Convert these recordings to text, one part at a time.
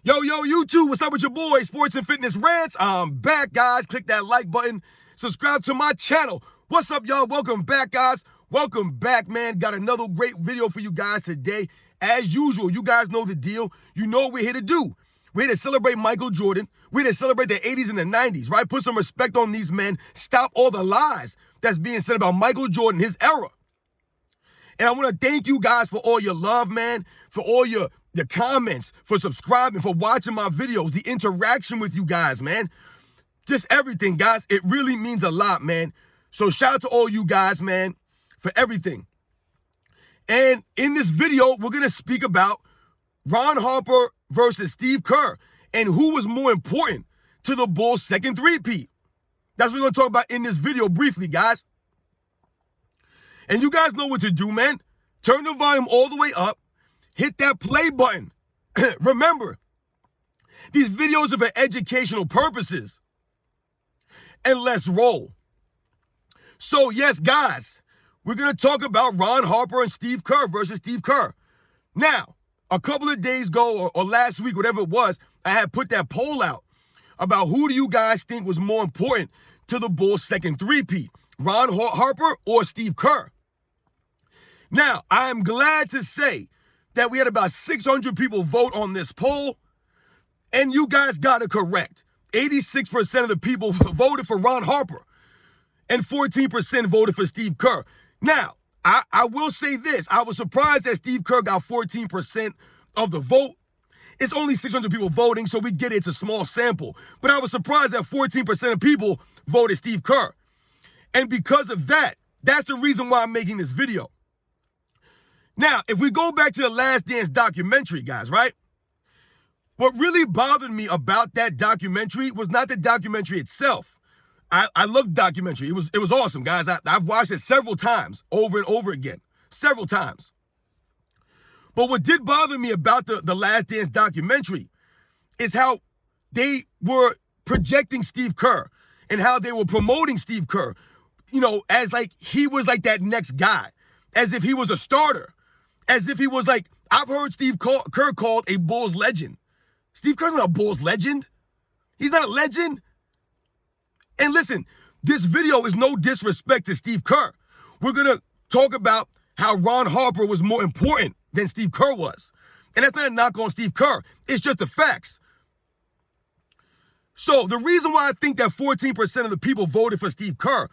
Yo, YouTube, what's up with your boy, Sports and Fitness Rants? I'm back, guys. Click that like button. Subscribe to my channel. What's up, y'all? Welcome back, guys. Welcome back, man. Got another great video for you guys today. As usual, you guys know the deal. You know what we're here to do. We're here to celebrate Michael Jordan. We're here to celebrate the 80s and the 90s, right? Put some respect on these men. Stop all the lies that's being said about Michael Jordan, his era. And I want to thank you guys for all your love, man, for all your comments, for subscribing, for watching my videos, the interaction with you guys, man. Just everything, guys. It really means a lot, man. So shout out to all you guys, man, for everything. And in this video, we're going to speak about Ron Harper versus Steve Kerr and who was more important to the Bulls' second three-peat. That's what we're going to talk about in this video briefly, guys. And you guys know what to do, man. Turn the volume all the way up. Hit that play button. Remember, these videos are for educational purposes. And let's roll. So, yes, guys, we're going to talk about Ron Harper and Steve Kerr versus Steve Kerr. Now, a couple of days ago or last week, whatever it was, I had put that poll out about who do you guys think was more important to the Bulls' second three-peat, Ron Harper or Steve Kerr? Now, I am glad to say that we had about 600 people vote on this poll, and you guys got it correct. 86% of the people voted for Ron Harper, and 14% voted for Steve Kerr. Now, I will say this. I was surprised that Steve Kerr got 14% of the vote. It's only 600 people voting, so we get it. It's a small sample. But I was surprised that 14% of people voted Steve Kerr. And because of that, that's the reason why I'm making this video. Now, if we go back to the Last Dance documentary, guys, right? What really bothered me about that documentary was not the documentary itself. I love the documentary. It was awesome, guys. I've watched it several times, over and over again, several times. But what did bother me about the Last Dance documentary is how they were projecting Steve Kerr and how they were promoting Steve Kerr, you know, as like he was like that next guy, as if he was a starter. As if he was like, I've heard Steve Kerr called a Bulls legend. Steve Kerr's not a Bulls legend. He's not a legend. And listen, this video is no disrespect to Steve Kerr. We're going to talk about how Ron Harper was more important than Steve Kerr was. And that's not a knock on Steve Kerr. It's just the facts. So the reason why I think that 14% of the people voted for Steve Kerr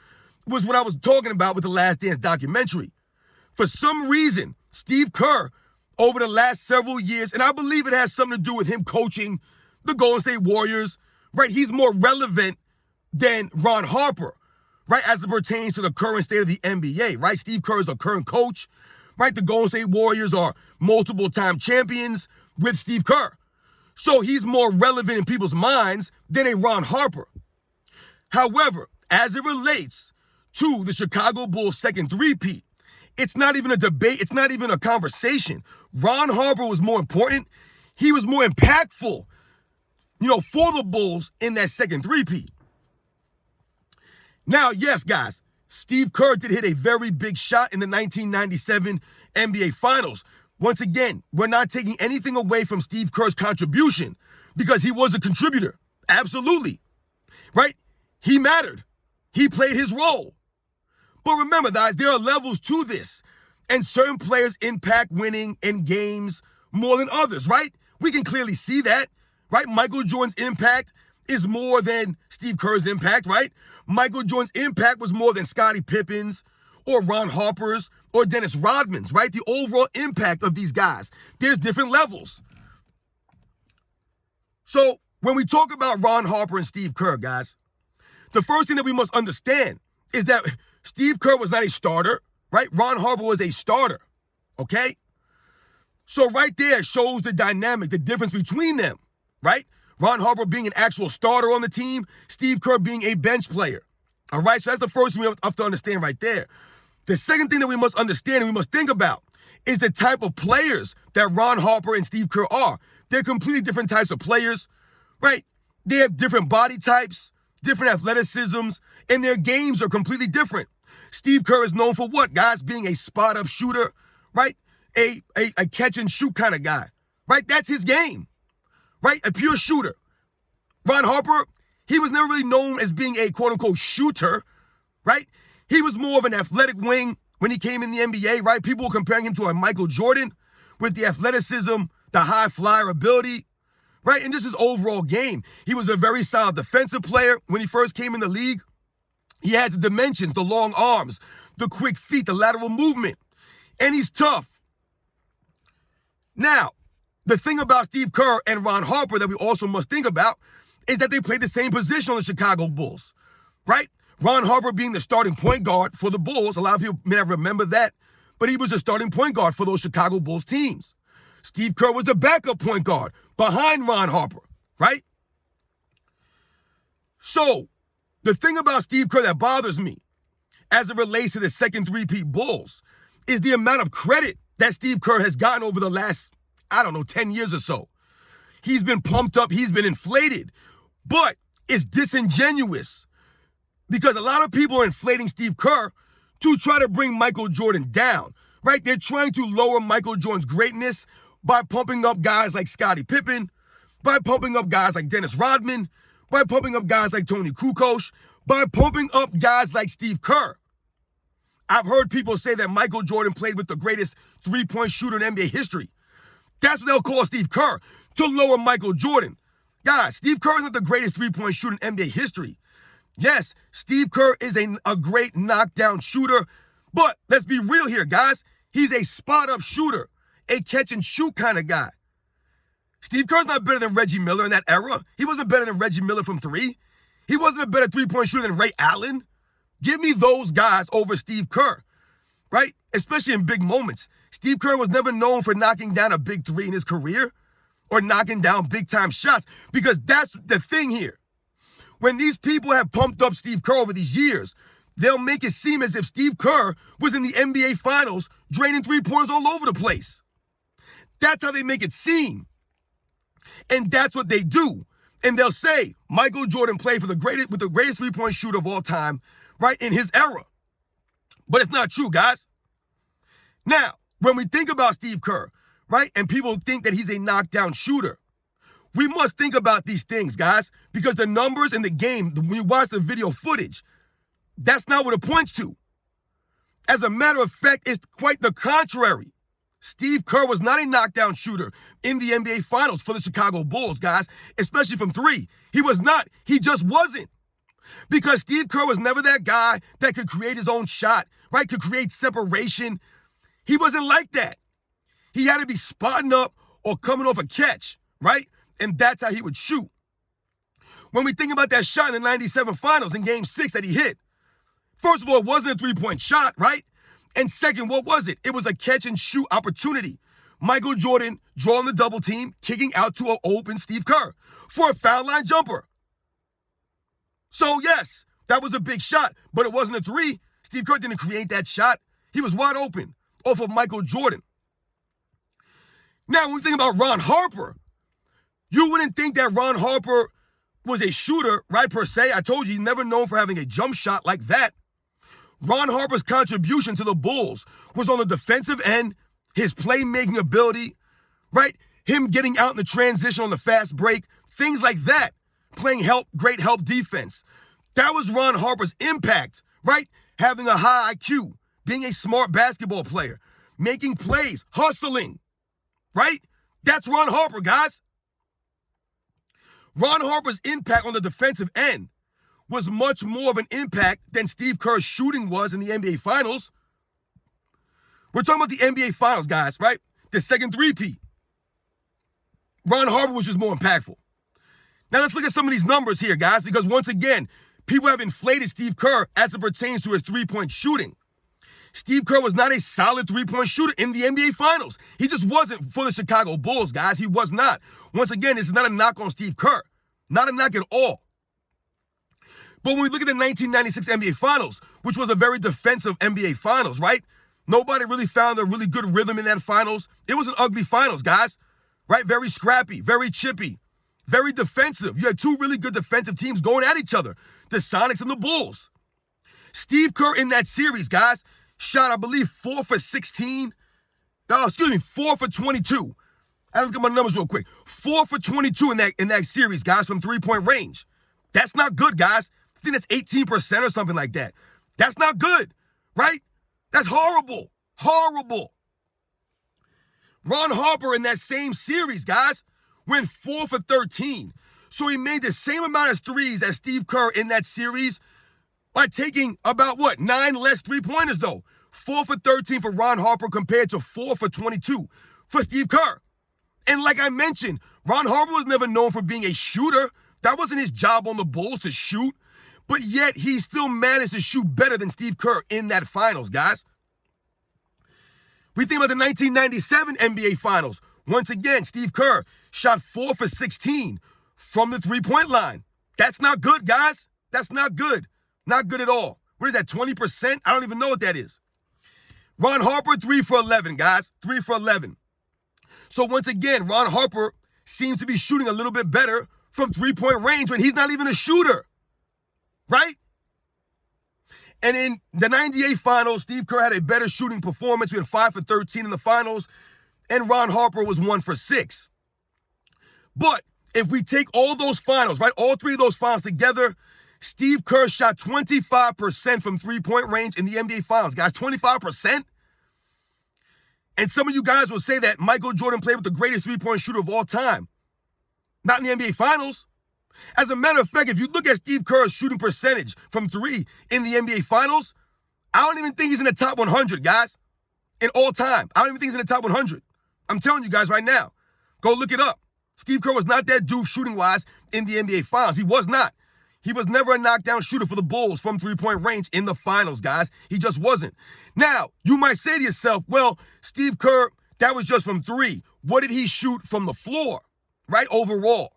was what I was talking about with the Last Dance documentary. For some reason, Steve Kerr, over the last several years, and I believe it has something to do with him coaching the Golden State Warriors, right? He's more relevant than Ron Harper, right? As it pertains to the current state of the NBA, right? Steve Kerr is a current coach, right? The Golden State Warriors are multiple-time champions with Steve Kerr. So he's more relevant in people's minds than a Ron Harper. However, as it relates to the Chicago Bulls' second three-peat, it's not even a debate. It's not even a conversation. Ron Harper was more important. He was more impactful, you know, for the Bulls in that second three-peat. Now, yes, guys, Steve Kerr did hit a very big shot in the 1997 NBA Finals. Once again, we're not taking anything away from Steve Kerr's contribution because he was a contributor. Absolutely. Right? He mattered. He played his role. But remember, guys, there are levels to this. And certain players impact winning in games more than others, right? We can clearly see that, right? Michael Jordan's impact is more than Steve Kerr's impact, right? Michael Jordan's impact was more than Scottie Pippen's or Ron Harper's or Dennis Rodman's, right? The overall impact of these guys. There's different levels. So when we talk about Ron Harper and Steve Kerr, guys, the first thing that we must understand is that Steve Kerr was not a starter, right? Ron Harper was a starter, okay? So right there shows the dynamic, the difference between them, right? Ron Harper being an actual starter on the team, Steve Kerr being a bench player, all right? So that's the first thing we have to understand right there. The second thing that we must understand and we must think about is the type of players that Ron Harper and Steve Kerr are. They're completely different types of players, right? They have different body types, different athleticisms, and their games are completely different. Steve Kerr is known for what, guys? Being a spot-up shooter, right? A catch-and-shoot kind of guy, right? That's his game, right? A pure shooter. Ron Harper, he was never really known as being a quote-unquote shooter, right? He was more of an athletic wing when he came in the NBA, right? People were comparing him to a Michael Jordan with the athleticism, the high flyer ability, right? And just his overall game. He was a very solid defensive player when he first came in the league. He has the dimensions, the long arms, the quick feet, the lateral movement, and he's tough. Now, the thing about Steve Kerr and Ron Harper that we also must think about is that they played the same position on the Chicago Bulls, right? Ron Harper being the starting point guard for the Bulls. A lot of people may not remember that, but he was the starting point guard for those Chicago Bulls teams. Steve Kerr was the backup point guard behind Ron Harper, right? So, the thing about Steve Kerr that bothers me as it relates to the second three-peat Bulls is the amount of credit that Steve Kerr has gotten over the last, 10 years or so. He's been pumped up, he's been inflated, but it's disingenuous because a lot of people are inflating Steve Kerr to try to bring Michael Jordan down, right? They're trying to lower Michael Jordan's greatness by pumping up guys like Scottie Pippen, by pumping up guys like Dennis Rodman, by pumping up guys like Tony Kukoc, by pumping up guys like Steve Kerr. I've heard people say that Michael Jordan played with the greatest three-point shooter in NBA history. That's what they'll call Steve Kerr, to lower Michael Jordan. Guys, Steve Kerr is not the greatest three-point shooter in NBA history. Yes, Steve Kerr is a great knockdown shooter, but let's be real here, guys. He's a spot-up shooter, a catch-and-shoot kind of guy. Steve Kerr's not better than Reggie Miller in that era. He wasn't better than Reggie Miller from three. He wasn't a better three-point shooter than Ray Allen. Give me those guys over Steve Kerr, right? Especially in big moments. Steve Kerr was never known for knocking down a big three in his career or knocking down big-time shots because that's the thing here. When these people have pumped up Steve Kerr over these years, they'll make it seem as if Steve Kerr was in the NBA Finals draining three-pointers all over the place. That's how they make it seem. And that's what they do. And they'll say, Michael Jordan played with the greatest three-point shooter of all time, right, in his era. But it's not true, guys. Now, when we think about Steve Kerr, right, and people think that he's a knockdown shooter, we must think about these things, guys, because the numbers in the game, when you watch the video footage, that's not what it points to. As a matter of fact, it's quite the contrary. Steve Kerr was not a knockdown shooter in the NBA Finals for the Chicago Bulls, guys, especially from three. He was not. He just wasn't. Because Steve Kerr was never that guy that could create his own shot, right? Could create separation. He wasn't like that. He had to be spotting up or coming off a catch, right? And that's how he would shoot. When we think about that shot in the 97 Finals in Game 6 that he hit, first of all, it wasn't a three-point shot, right? And second, what was it? It was a catch-and-shoot opportunity. Michael Jordan drawing the double team, kicking out to an open Steve Kerr for a foul line jumper. So, yes, that was a big shot, but it wasn't a three. Steve Kerr didn't create that shot. He was wide open off of Michael Jordan. Now, when we think about Ron Harper, you wouldn't think that Ron Harper was a shooter, right, per se. I told you, he's never known for having a jump shot like that. Ron Harper's contribution to the Bulls was on the defensive end, his playmaking ability, right? Him getting out in the transition on the fast break, things like that. Playing great help defense. That was Ron Harper's impact, right? Having a high IQ, being a smart basketball player, making plays, hustling, right? That's Ron Harper, guys. Ron Harper's impact on the defensive end was much more of an impact than Steve Kerr's shooting was in the NBA Finals. We're talking about the NBA Finals, guys, right? The second three-peat. Ron Harper was just more impactful. Now let's look at some of these numbers here, guys, because once again, people have inflated Steve Kerr as it pertains to his three-point shooting. Steve Kerr was not a solid three-point shooter in the NBA Finals. He just wasn't for the Chicago Bulls, guys. He was not. Once again, this is not a knock on Steve Kerr. Not a knock at all. But when we look at the 1996 NBA Finals, which was a very defensive NBA Finals, right? Nobody really found a really good rhythm in that Finals. It was an ugly Finals, guys, right? Very scrappy, very chippy, very defensive. You had two really good defensive teams going at each other, the Sonics and the Bulls. Steve Kerr in that series, guys, shot, I believe, 4 for 16. No, excuse me, 4 for 22. I look at my numbers real quick. 4 for 22 in that series, guys, from three-point range. That's not good, guys. I think that's 18% or something like that. That's not good, right? That's horrible. Horrible. Ron Harper in that same series, guys, went 4 for 13. So he made the same amount of threes as Steve Kerr in that series by taking about, 9 less three-pointers, though. 4 for 13 for Ron Harper compared to 4 for 22 for Steve Kerr. And like I mentioned, Ron Harper was never known for being a shooter. That wasn't his job on the Bulls to shoot. But yet, he still managed to shoot better than Steve Kerr in that finals, guys. We think about the 1997 NBA Finals. Once again, Steve Kerr shot 4 for 16 from the three-point line. That's not good, guys. That's not good. Not good at all. What is that, 20%? I don't even know what that is. Ron Harper, 3 for 11, guys. 3 for 11. So once again, Ron Harper seems to be shooting a little bit better from three-point range when he's not even a shooter, right? And in the 98 finals, Steve Kerr had a better shooting performance. We had 5 for 13 in the finals, and Ron Harper was 1 for 6. But if we take all those finals, right, all three of those finals together, Steve Kerr shot 25% from three-point range in the NBA Finals, guys, 25%. And some of you guys will say that Michael Jordan played with the greatest three-point shooter of all time. Not in the NBA Finals. As a matter of fact, if you look at Steve Kerr's shooting percentage from three in the NBA Finals, I don't even think he's in the top 100, guys, in all time. I don't even think he's in the top 100. I'm telling you guys right now. Go look it up. Steve Kerr was not that dude shooting-wise in the NBA Finals. He was not. He was never a knockdown shooter for the Bulls from three-point range in the finals, guys. He just wasn't. Now, you might say to yourself, well, Steve Kerr, that was just from three. What did he shoot from the floor, right, overall?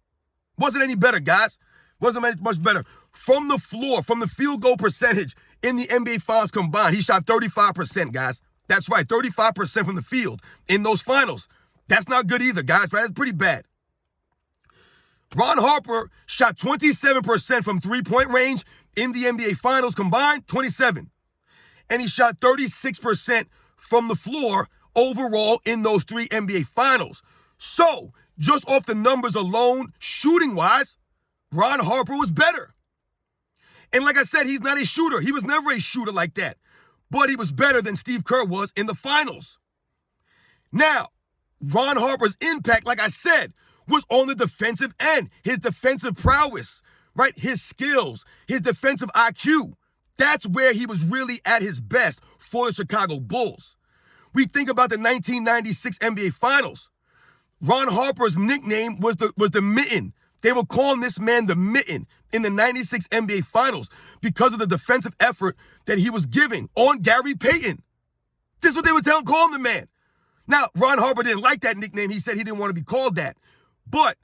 Wasn't any better, guys. Wasn't much better. From the floor, from the field goal percentage in the NBA Finals combined, he shot 35%, guys. That's right, 35% from the field in those finals. That's not good either, guys, right? That's pretty bad. Ron Harper shot 27% from three-point range in the NBA Finals combined, 27. And he shot 36% from the floor overall in those three NBA Finals. So, just off the numbers alone, shooting-wise, Ron Harper was better. And like I said, he's not a shooter. He was never a shooter like that. But he was better than Steve Kerr was in the finals. Now, Ron Harper's impact, like I said, was on the defensive end. His defensive prowess, right? His skills, his defensive IQ. That's where he was really at his best for the Chicago Bulls. We think about the 1996 NBA Finals. Ron Harper's nickname was the Mitten. They were calling this man the Mitten in the 96 NBA Finals because of the defensive effort that he was giving on Gary Payton. This is what they were calling the man. Now, Ron Harper didn't like that nickname. He said he didn't want to be called that. But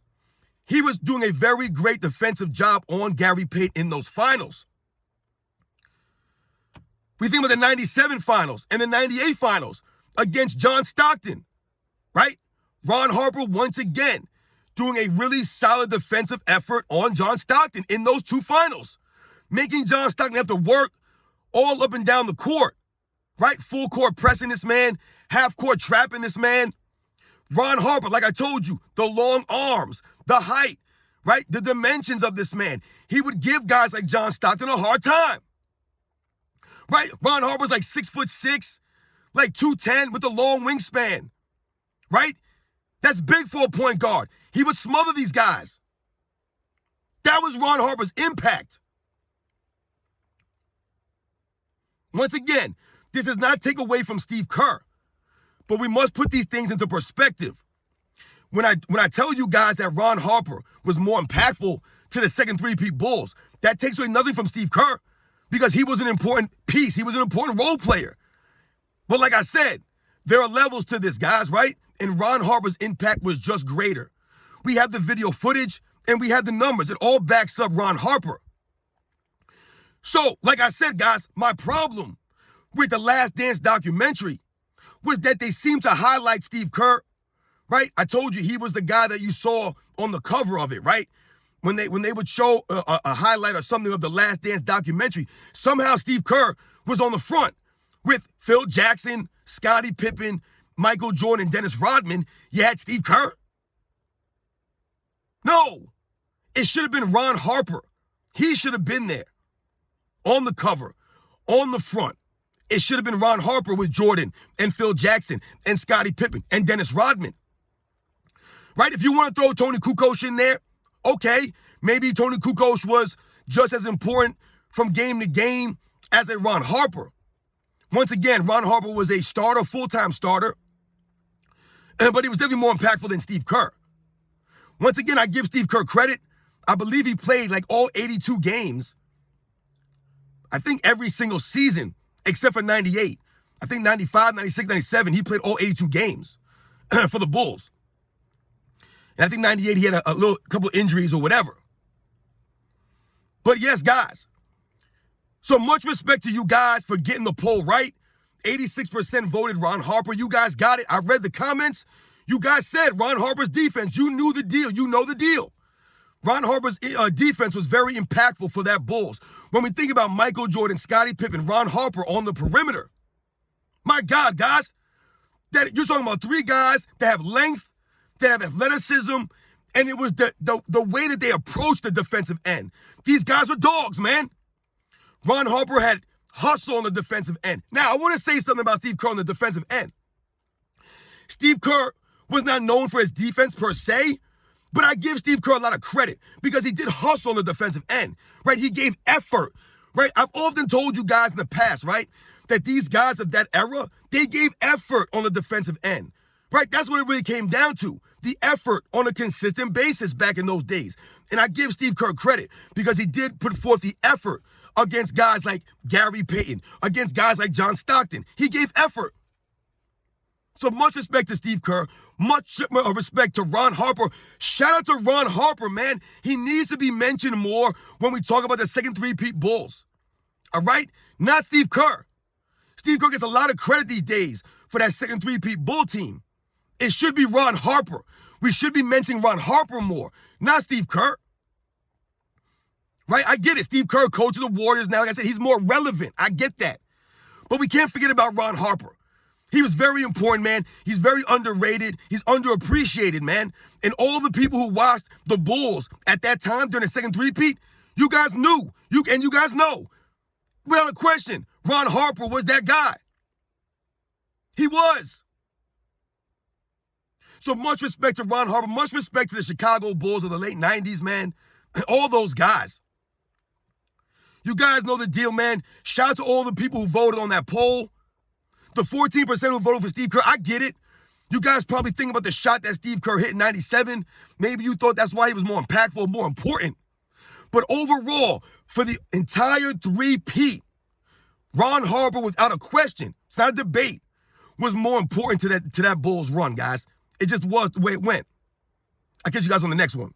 he was doing a very great defensive job on Gary Payton in those finals. We think about the 97 finals and the 98 finals against John Stockton, right? Ron Harper, once again, doing a really solid defensive effort on John Stockton in those two finals, making John Stockton have to work all up and down the court, right? Full court pressing this man, half court trapping this man. Ron Harper, like I told you, the long arms, the height, right? The dimensions of this man. He would give guys like John Stockton a hard time, right? Ron Harper's like 6'6", like 210 with a long wingspan, right? That's big for a point guard. He would smother these guys. That was Ron Harper's impact. Once again, this does not take away from Steve Kerr, but we must put these things into perspective. When I tell you guys that Ron Harper was more impactful to the second three-peat Bulls, that takes away nothing from Steve Kerr because he was an important piece. He was an important role player. But like I said, there are levels to this, guys, right? And Ron Harper's impact was just greater. We have the video footage and we have the numbers. It all backs up Ron Harper. So, like I said, guys, my problem with the Last Dance documentary was that they seem to highlight Steve Kerr, right? I told you he was the guy that you saw on the cover of it, right? When they would show a highlight or something of the Last Dance documentary, somehow Steve Kerr was on the front with Phil Jackson, Scottie Pippen, Michael Jordan, Dennis Rodman. You had Steve Kerr. No, it should have been Ron Harper. He should have been there on the cover, on the front. It should have been Ron Harper with Jordan and Phil Jackson and Scottie Pippen and Dennis Rodman. Right? If you want to throw Tony Kukoc in there, okay, maybe Tony Kukoc was just as important from game to game as a Ron Harper. Once again, Ron Harper was a starter, full-time starter, but he was definitely more impactful than Steve Kerr. Once again, I give Steve Kerr credit. I believe he played like all 82 games. I think every single season, except for 98. I think 95, 96, 97, he played all 82 games for the Bulls. And I think 98, he had a couple injuries or whatever. But yes, guys, so much respect to you guys for getting the poll right. 86% voted Ron Harper. You guys got it. I read the comments. You guys said Ron Harper's defense. You knew the deal. You know the deal. Ron Harper's defense was very impactful for that Bulls. When we think about Michael Jordan, Scottie Pippen, Ron Harper on the perimeter, my God, guys, that you're talking about three guys that have length, that have athleticism, and it was the way that they approached the defensive end. These guys were dogs, man. Ron Harper had hustle on the defensive end. Now, I want to say something about Steve Kerr on the defensive end. Steve Kerr was not known for his defense per se, but I give Steve Kerr a lot of credit because he did hustle on the defensive end, right? He gave effort, right? I've often told you guys in the past, right, that these guys of that era, they gave effort on the defensive end, right? That's what it really came down to, the effort on a consistent basis back in those days. And I give Steve Kerr credit because he did put forth the effort against guys like Gary Payton, against guys like John Stockton. He gave effort. So much respect to Steve Kerr, much respect to Ron Harper. Shout out to Ron Harper, man. He needs to be mentioned more when we talk about the second three-peat Bulls. All right? Not Steve Kerr. Steve Kerr gets a lot of credit these days for that second three-peat Bull team. It should be Ron Harper. We should be mentioning Ron Harper more, not Steve Kerr. Right? I get it. Steve Kerr, coach of the Warriors now. Like I said, he's more relevant. I get that. But we can't forget about Ron Harper. He was very important, man. He's very underrated. He's underappreciated, man. And all the people who watched the Bulls at that time during the second three-peat, you guys knew. You guys know. Without a question, Ron Harper was that guy. He was. So much respect to Ron Harper. Much respect to the Chicago Bulls of the late 90s, man. All those guys. You guys know the deal, man. Shout out to all the people who voted on that poll. The 14% who voted for Steve Kerr, I get it. You guys probably think about the shot that Steve Kerr hit in 97. Maybe you thought that's why he was more impactful, more important. But overall, for the entire three-peat, Ron Harper, without a question, it's not a debate, was more important to that Bulls run, guys. It just was the way it went. I'll catch you guys on the next one.